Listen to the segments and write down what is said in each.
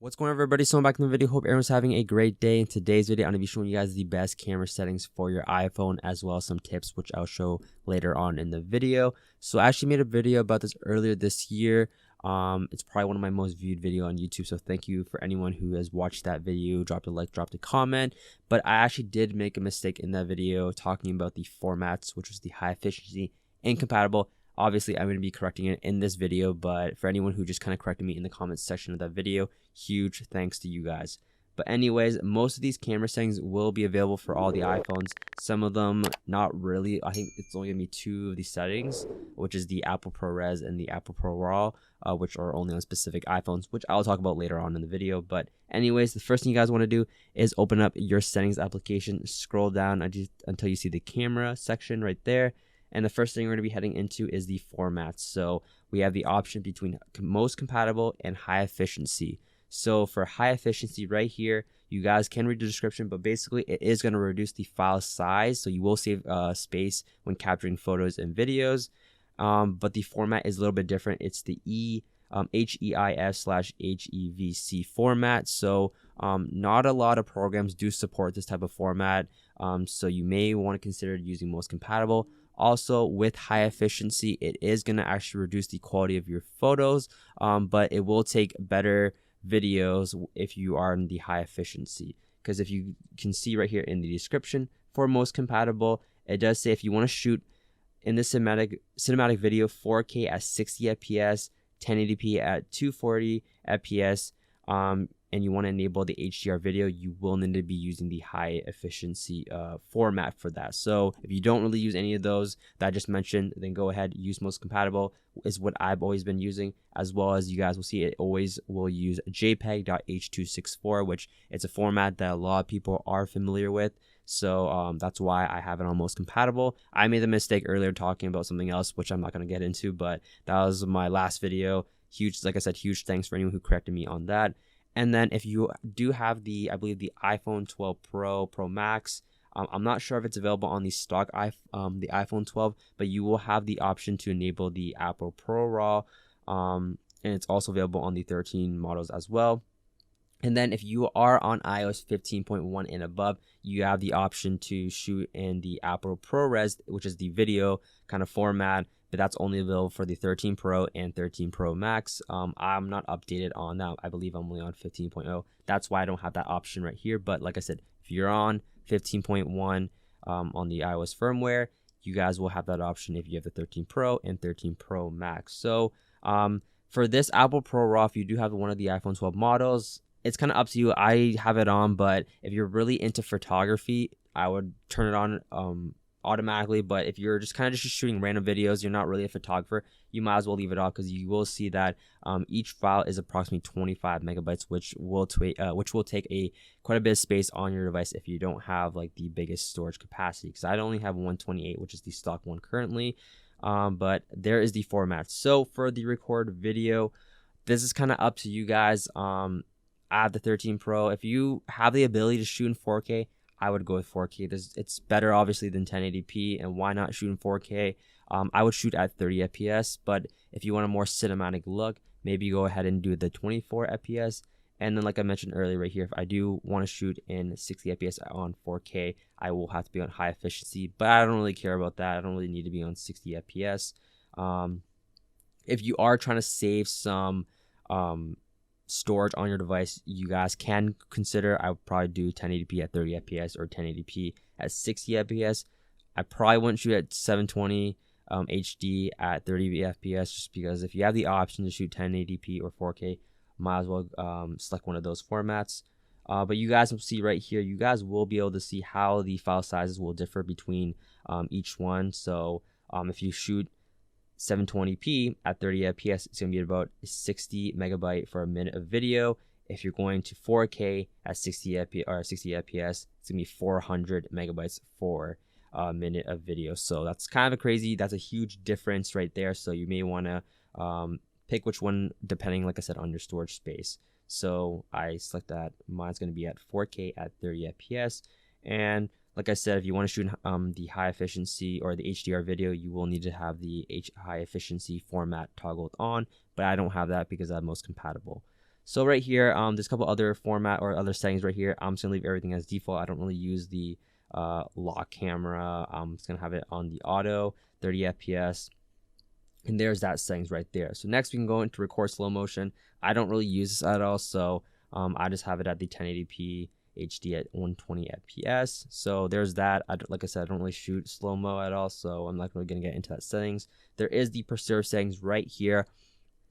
What's going on, everybody? So I'm back in the video. Hope everyone's having a great day. In today's video, I'm going to be showing you guys the best camera settings for your iPhone, as well as some tips which I'll show later on in the video. So I actually made a video about this earlier this year. It's probably one of my most viewed video on YouTube, so thank you for anyone who has watched that video. Dropped a like, dropped a comment. But I actually did make a mistake in that video talking about the formats, which was the high efficiency, incompatible. Obviously, I'm going to be correcting it in this video, but for anyone who just kind of corrected me in the comments section of that video, huge thanks to you guys. But anyways, most of these camera settings will be available for all the iPhones. Some of them not really. I think it's only going to be two of these settings, which is the Apple ProRes and the Apple Pro RAW, which are only on specific iPhones, which I'll talk about later on in the video. But anyways, the first thing you guys want to do is open up your settings application, scroll down until you see the camera section right there. And the first thing we're going to be heading into is the formats. So we have the option between most compatible and high efficiency. So for high efficiency right here, you guys can read the description, but basically it is going to reduce the file size. So you will save space when capturing photos and videos. But the format is a little bit different. It's the HEIF/HEVC format. So not a lot of programs do support this type of format. So you may want to consider using most compatible. Also, with high efficiency, it is going to actually reduce the quality of your photos, but it will take better videos if you are in the high efficiency. Because if you can see right here in the description for most compatible, it does say if you want to shoot in the cinematic video 4K at 60 FPS, 1080p at 240 FPS, and you want to enable the HDR video, you will need to be using the high efficiency format for that. So if you don't really use any of those that I just mentioned, then go ahead, use most compatible is what I've always been using, as well as you guys will see it always will use JPEG.H.264, which it's a format that a lot of people are familiar with. So that's why I have it on most compatible. I made the mistake earlier talking about something else, which I'm not going to get into, but that was my last video. Huge, like I said, huge thanks for anyone who corrected me on that. And then if you do have I believe the iPhone 12 Pro Max, I'm not sure if it's available on the stock the iPhone 12, but you will have the option to enable the Apple Pro RAW, and it's also available on the 13 models as well. And then if you are on iOS 15.1 and above, you have the option to shoot in the Apple ProRes, which is the video kind of format, but that's only available for the 13 Pro and 13 Pro Max. I'm not updated on that. I believe I'm only on 15.0. That's why I don't have that option right here. But like I said, if you're on 15.1 on the iOS firmware, you guys will have that option if you have the 13 Pro and 13 Pro Max. So for this Apple Pro RAW, if you do have one of the iPhone 12 models, it's kind of up to you. I have it on, but if you're really into photography, I would turn it on automatically. But if you're just kind of just shooting random videos, you're not really a photographer, you might as well leave it off, because you will see that each file is approximately 25 megabytes, which will take quite a bit of space on your device if you don't have like the biggest storage capacity. Because I only have 128, which is the stock one currently. But there is the format. So for the record video, this is kind of up to you guys. I have the 13 Pro. If you have the ability to shoot in 4K, I would go with 4K. It's better, obviously, than 1080p, and why not shoot in 4K? I would shoot at 30 FPS, but if you want a more cinematic look, maybe go ahead and do the 24 FPS. And then, like I mentioned earlier right here, if I do want to shoot in 60 FPS on 4K, I will have to be on high efficiency, but I don't really care about that. I don't really need to be on 60 FPS. If you are trying to save some storage on your device, you guys can consider, I would probably do 1080p at 30 FPS or 1080p at 60 FPS. I probably wouldn't shoot at 720 HD at 30 FPS, just because if you have the option to shoot 1080p or 4K, might as well select one of those formats. But you guys will see right here, you guys will be able to see how the file sizes will differ between each one. So if you shoot 720p at 30 FPS, it's going to be about 60 megabyte for a minute of video. If you're going to 4K at 60 FPS, it's going to be 400 megabytes for a minute of video. So that's kind of crazy. That's a huge difference right there. So you may want to pick which one depending, like I said, on your storage space. So I select that. Mine's going to be at 4K at 30 FPS. And like I said, if you want to shoot the high efficiency or the HDR video, you will need to have the high efficiency format toggled on, but I don't have that because I'm most compatible. So right here, there's a couple other format or other settings right here. I'm just gonna leave everything as default. I don't really use the lock camera. I'm just gonna have it on the auto, 30 FPS. And there's that settings right there. So next we can go into record slow motion. I don't really use this at all, so I just have it at the 1080p HD at 120 FPS. So there's that. Like I said, I don't really shoot slow-mo at all, so I'm not really gonna get into that settings. There is the preserve settings right here.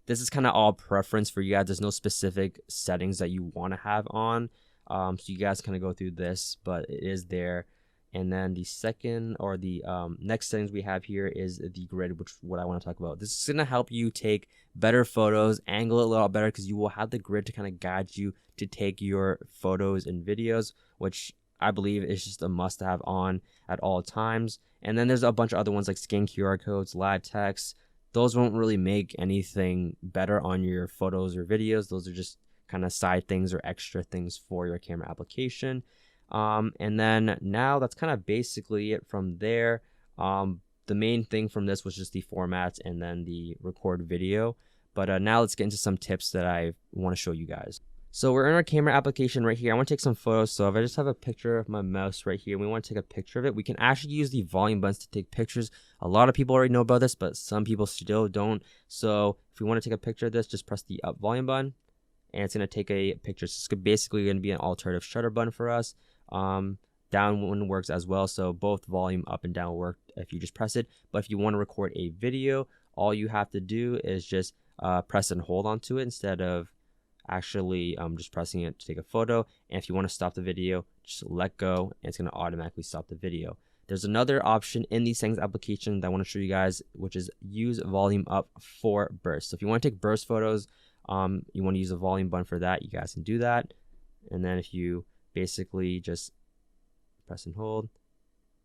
This is kind of all preference for you guys. There's no specific settings that you want to have on. So you guys kind of go through this, but it is there. And then the second or the next settings we have here is the grid, which is what I want to talk about. This is going to help you take better photos, angle it a lot better, because you will have the grid to kind of guide you to take your photos and videos, which I believe is just a must have on at all times. And then there's a bunch of other ones like scan QR codes, live text. Those won't really make anything better on your photos or videos. Those are just kind of side things or extra things for your camera application. And then now that's kind of basically it from there. The main thing from this was just the formats and then the record video. But now let's get into some tips that I want to show you guys. So we're in our camera application right here. I want to take some photos. So if I just have a picture of my mouse right here, we want to take a picture of it. We can actually use the volume buttons to take pictures. A lot of people already know about this, but some people still don't. So if we want to take a picture of this, just press the up volume button and it's going to take a picture. So it's basically going to be an alternative shutter button for us. Down one works as well. So both volume up and down work if you just press it. But if you want to record a video, all you have to do is just press and hold onto it instead of actually just pressing it to take a photo. And if you want to stop the video, just let go and it's going to automatically stop the video. There's another option in the settings application that I want to show you guys, which is use volume up for burst. So if you want to take burst photos, you want to use a volume button for that, you guys can do that. And then if you basically just press and hold,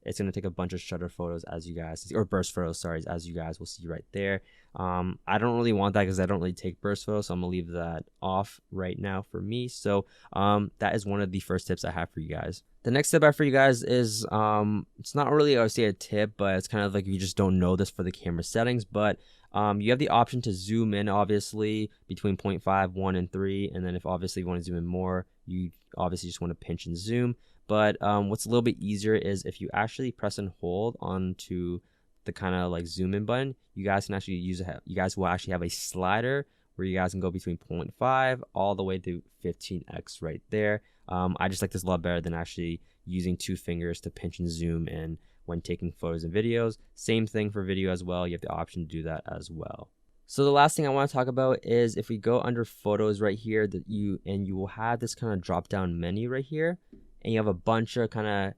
it's going to take a bunch of shutter photos as you guys, or burst photos, sorry, as you guys will see right there. I don't really want that because I don't really take burst photos, so I'm going to leave that off right now for me. So that is one of the first tips I have for you guys. The next tip I have for you guys is, it's not really, I would say, a tip, but it's kind of like you just don't know this for the camera settings, but you have the option to zoom in, obviously, between 0.5, 1, and 3, and then if obviously you want to zoom in more, you obviously just want to pinch and zoom. But what's a little bit easier is if you actually press and hold onto the kind of like zoom in button, you guys can actually use it. You guys will actually have a slider where you guys can go between 0.5 all the way to 15x right there. I just like this a lot better than actually using 2 fingers to pinch and zoom in when taking photos and videos. Same thing for video as well. You have the option to do that as well. So the last thing I want to talk about is if we go under photos right here, that you will have this kind of drop down menu right here. And you have a bunch of kind of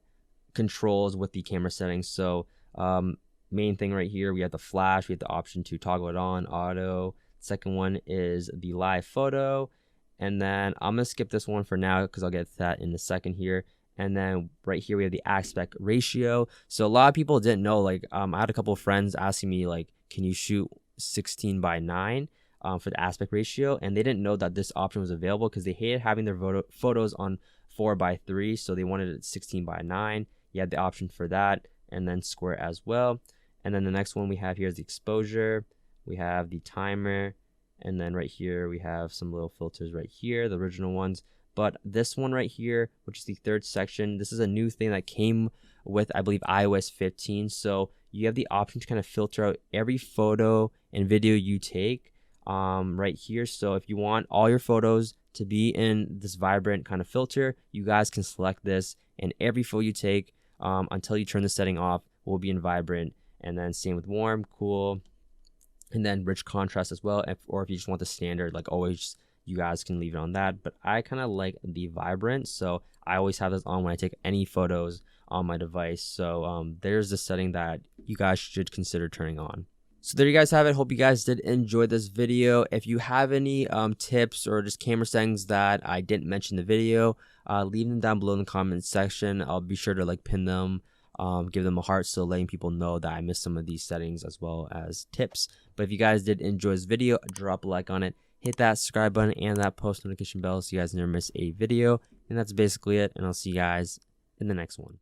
controls with the camera settings. So main thing right here, we have the flash, we have the option to toggle it on, auto. Second one is the live photo. And then I'm going to skip this one for now because I'll get to that in a second here. And then right here, we have the aspect ratio. So a lot of people didn't know, like I had a couple of friends asking me like, can you shoot 16:9 for the aspect ratio? And they didn't know that this option was available because they hated having their photos on 4:3, so they wanted it 16:9. You had the option for that, and then square as well. And then the next one we have here is the exposure. We have the timer, and then right here we have some little filters right here, the original ones. But this one right here, which is the third section, this is a new thing that came with, I believe, iOS 15. So you have the option to kind of filter out every photo and video you take right here. So if you want all your photos to be in this vibrant kind of filter, you guys can select this, and every photo you take until you turn the setting off will be in vibrant. And then same with warm, cool, and then rich contrast as well. Or if you just want the standard, like always, you guys can leave it on that. But I kind of like the vibrant, so I always have this on when I take any photos on my device. So there's the setting that you guys should consider turning on. So there you guys have it. Hope you guys did enjoy this video. If you have any tips or just camera settings that I didn't mention in the video, leave them down below in the comment section. I'll be sure to like pin them, give them a heart, so letting people know that I missed some of these settings as well as tips. But if you guys did enjoy this video, drop a like on it, hit that subscribe button and that post notification bell so you guys never miss a video. And that's basically it, and I'll see you guys in the next one.